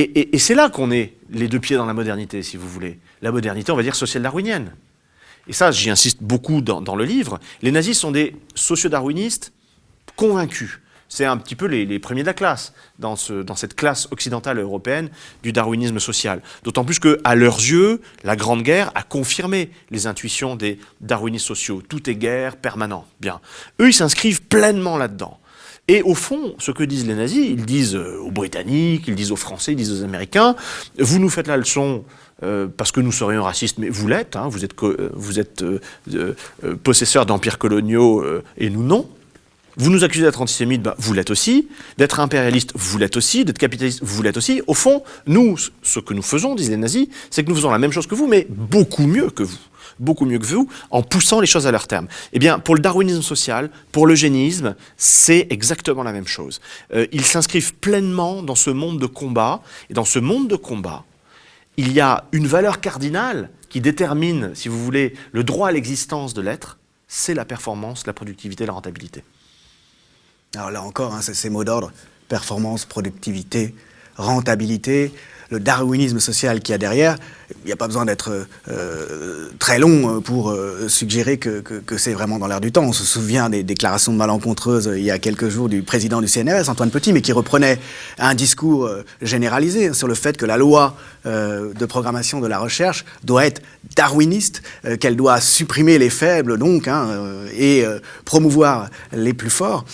Et c'est là qu'on est les deux pieds dans la modernité, si vous voulez. La modernité, on va dire, social-darwinienne. Et ça, j'y insiste beaucoup dans le livre. Les nazis sont des socio-darwinistes convaincus. C'est un petit peu les premiers de la classe, dans cette classe occidentale européenne du darwinisme social. D'autant plus qu'à leurs yeux, la Grande Guerre a confirmé les intuitions des darwinistes sociaux. Tout est guerre, permanent. Bien. Eux, ils s'inscrivent pleinement là-dedans. Et au fond, ce que disent les nazis, ils disent aux Britanniques, ils disent aux Français, ils disent aux Américains, vous nous faites la leçon parce que nous serions racistes, mais vous l'êtes, hein, vous êtes possesseurs d'empires coloniaux et nous non. Vous nous accusez d'être antisémites, bah, vous l'êtes aussi. D'être impérialiste, vous l'êtes aussi. D'être capitaliste, vous l'êtes aussi. Au fond, nous, ce que nous faisons, disent les nazis, c'est que nous faisons la même chose que vous, mais beaucoup mieux que vous. Beaucoup mieux que vous, en poussant les choses à leur terme. Eh bien, pour le darwinisme social, pour l'eugénisme, c'est exactement la même chose. Ils s'inscrivent pleinement dans ce monde de combat. Et dans ce monde de combat, il y a une valeur cardinale qui détermine, si vous voulez, le droit à l'existence de l'être, c'est la performance, la productivité, la rentabilité. Alors là encore, hein, c'est ces mots d'ordre, performance, productivité, rentabilité, le darwinisme social qu'il y a derrière. Il n'y a pas besoin d'être très long pour suggérer que c'est vraiment dans l'air du temps. On se souvient des déclarations malencontreuses il y a quelques jours du président du CNRS, Antoine Petit, mais qui reprenait un discours généralisé sur le fait que la loi de programmation de la recherche doit être darwiniste, qu'elle doit supprimer les faibles donc, hein, et promouvoir les plus forts.